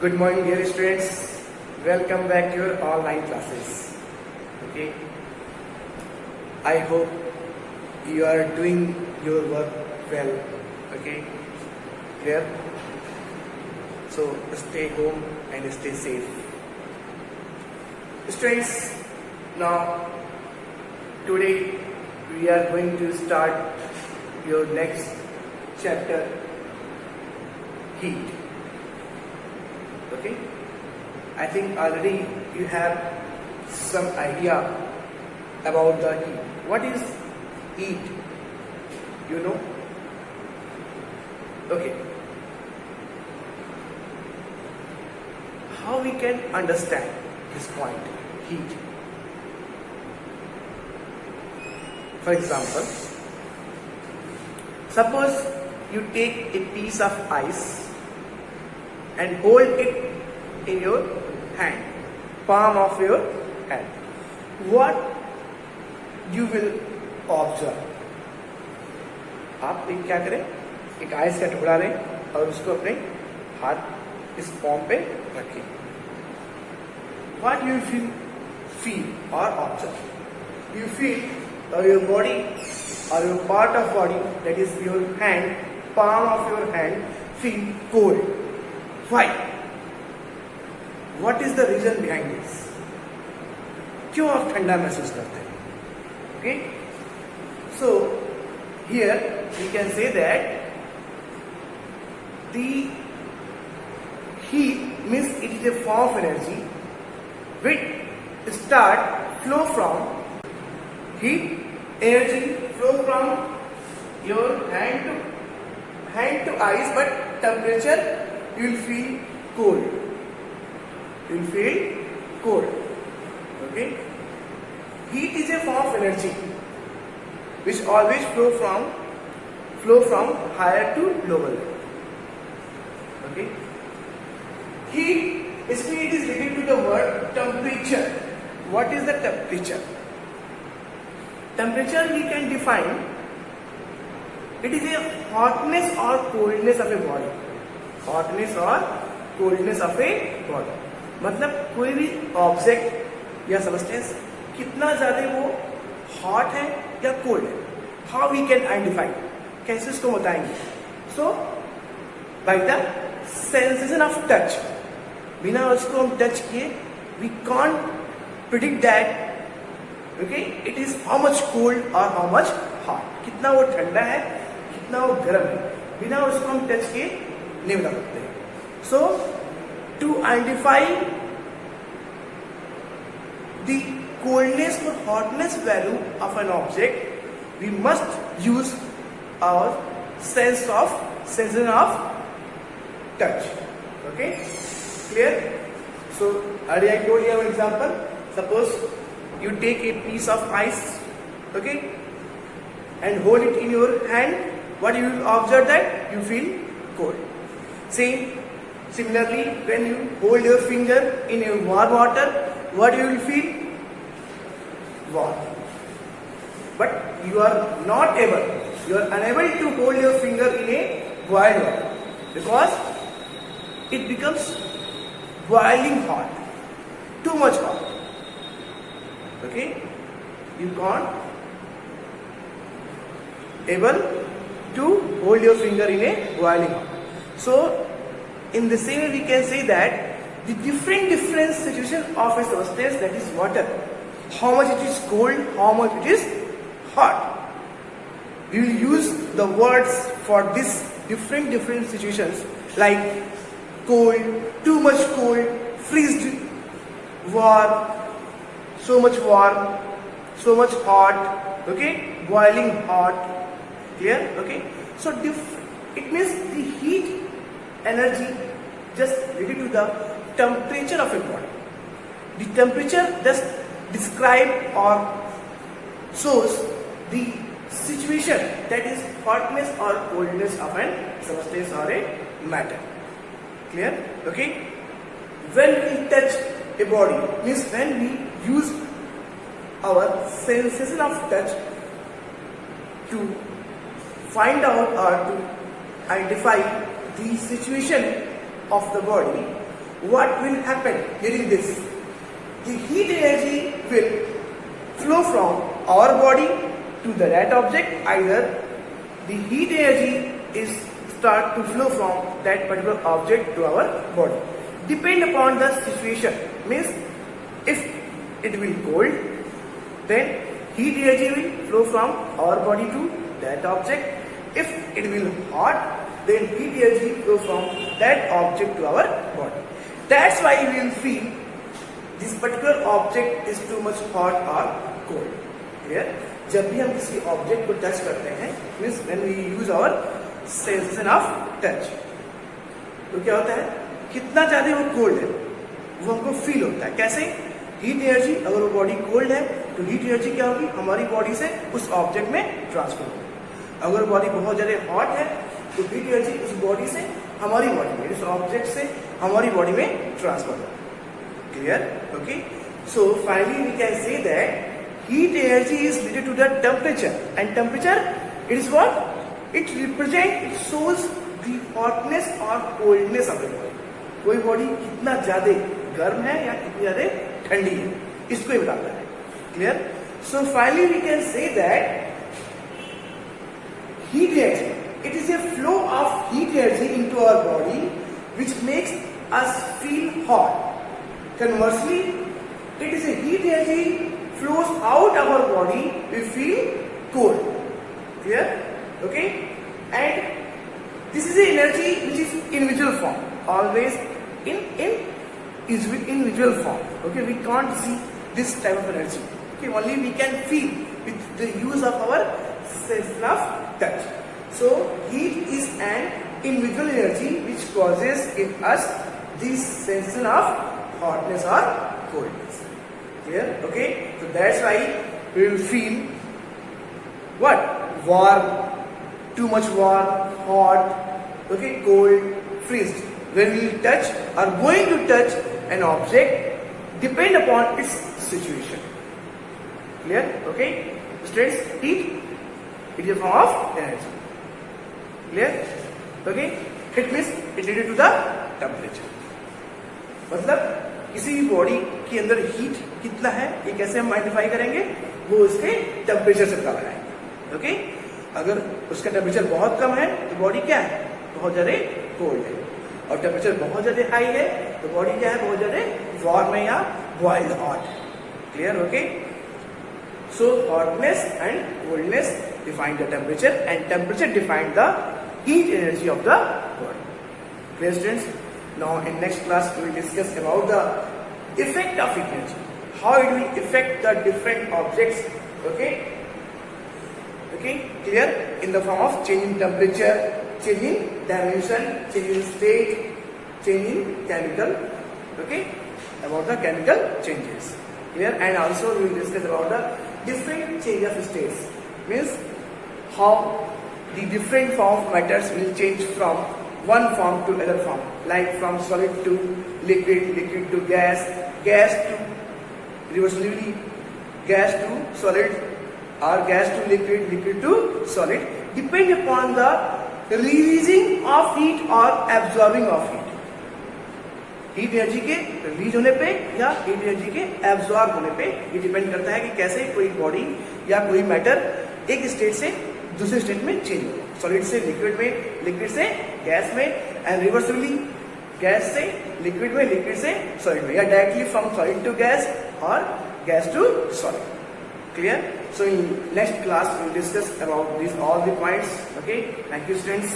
Good morning, dear students. Welcome back to your online classes. Okay. I hope you are doing your work well. Okay. Clear? So stay home and stay safe. Students, now today we are going to start your next chapter, heat. Okay, I think already you have some idea about the heat. What is heat? You know? Okay. How we can understand this point, heat? For example, suppose you take a piece of ice and hold it in your hand, palm of your hand. What you will observe? आप क्या करें, एक ice का टुकड़ा लें और उसको अपने हाथ इस palm पे रखें. What you feel or observe? You feel your body or your part of body, that is your hand, palm of your hand, feel cold. Why? What is the reason behind this? क्यों आप ठंडा महसूस करते हैं? Okay? So here we can say that the heat means it is a form of energy which flow from heat energy flow from your hand to ice, but temperature you will feel cold. You will feel cold. Okay? Heat is a form of energy which always flow from higher to lower. Okay? Heat, basically it is related to the word temperature. What is the temperature? Temperature we can define. It is a hotness or coldness of a body. Hotness or coldness of a body. मतलब कोई भी object या substance कितना ज्यादा वो hot है या cold है. हाउ वी कैन आइडेंटिफाई, कैसे इसको बताएंगे? So by the sensation of touch. बिना उसको हम टच किए we can't predict that okay it is how much cold और हाउ मच हॉट. कितना वो ठंडा है, कितना वो गर्म है, बिना उसको हम टच किए नहीं बता सकते. सो to identify the coldness or hotness value of an object, we must use our sensation of touch. Okay, clear? So earlier I told you an example. Suppose you take a piece of ice, okay, and hold it in your hand. What you will observe that you feel cold. Similarly, when you hold your finger in a warm water, what you will feel? Warm. But you are unable to hold your finger in a boiled water because it becomes boiling hot, too much hot. Okay, you can't able to hold your finger in a boiling hot. So in the same way, we can say that the different situation of a substance, that is water, how much it is cold, how much it is hot. We will use the words for this different situations like cold, too much cold, freezed, warm, so much hot, okay, boiling hot. Clear? Okay. So it means the heat energy just related to the temperature of a body. The temperature just describe or shows the situation, that is hotness or coldness of an substance or a matter. Clear? Okay. When we touch a body, means when we use our sensation of touch to find out or to identify the situation of the body, what will happen during this? The heat energy will flow from our body to the that object. Either the heat energy is start to flow from that particular object to our body. Depend upon the situation. Means if it will cold, then heat energy will flow from our body to that object. If it will hot, then heat energy flow from that object to our body. That's why we will feel this particular object is too much hot or cold. Clear? जब भी हम किसी object को touch करते हैं, means when we use our sensation of touch, तो क्या होता है, कितना ज्यादा वो कोल्ड है वो हमको फील होता है. कैसे? हीट एनर्जी, अगर वो बॉडी कोल्ड है तो हीट एनर्जी क्या होगी, हमारी बॉडी से उस ऑब्जेक्ट में ट्रांसफर होगी. अगर बॉडी बहुत ज्यादा हॉट है तो हीट एनर्जी उस बॉडी से हमारी बॉडी में, उस ऑब्जेक्ट से हमारी बॉडी में ट्रांसफर होगी. Clear? Okay. So finally we can say that heat energy is related to the temperature, and temperature, it is what? It represents, it shows the hotness or coldness of the body. कोई body कितना ज्यादा गर्म है या कितनी ज्यादा ठंडी है, इसको ही बताता है. Clear? So finally we can say that heat energy, it is a flow of heat energy into our body which makes us feel hot. Conversely, it is a heat energy flows out of our body, we feel cold. Clear? Okay? And this is the energy which is individual form, always in individual form. Okay? We can't see this type of energy. Okay? Only we can feel with the use of our sense of touch. So heat is an individual energy which causes in us this sensation of hotness or coldness. Clear? Okay? So that's why we will feel what? Warm, too much warm, hot, okay, cold, freeze. When we touch or going to touch an object, depend upon its situation. Clear? Okay? Students, heat, it is a form of energy. Clear? Okay? It means it related to the temperature. मतलब किसी भी body के अंदर heat कितना है ये कैसे हम आइडेंटिफाई करेंगे, वो उसके टेम्परेचर से पता लगाएंगे. ओके? अगर उसका टेम्परेचर बहुत कम है तो बॉडी क्या है, बहुत ज्यादा कोल्ड है, और टेम्परेचर बहुत ज्यादा हाई है तो बॉडी क्या है, बहुत ज्यादा वार्म है या boiled hot. Clear? Okay? So hotness and coldness define the temperature, and temperature define the heat energy of the body. Clear, students? Now in next class we will discuss about the effect of heat energy, how it will affect the different objects. Okay? Okay? Clear? In the form of changing temperature, changing dimension, changing state, changing chemical. Okay? About the chemical changes. Clear? And also we will discuss about the different change of states. Means how the different form of matters will change from one form to another form, like from solid to liquid, liquid to gas, gas to reversibly gas to solid, or gas to liquid, liquid to solid, depend upon the releasing of heat or absorbing of heat. Heat energy के release होने पे या heat energy के absorb होने पे ये depend करता है कि कैसे कोई बॉडी या कोई मैटर एक स्टेट से दूसरे स्टेट में चेंज हो, सॉलिड से लिक्विड में, लिक्विड से गैस में, एंड रिवर्सिबली गैस से लिक्विड में, लिक्विड से सॉलिड में, या directly from solid to gas और gas to solid. Clear? So in next class we will discuss about these all the points. Okay? Thank you, students.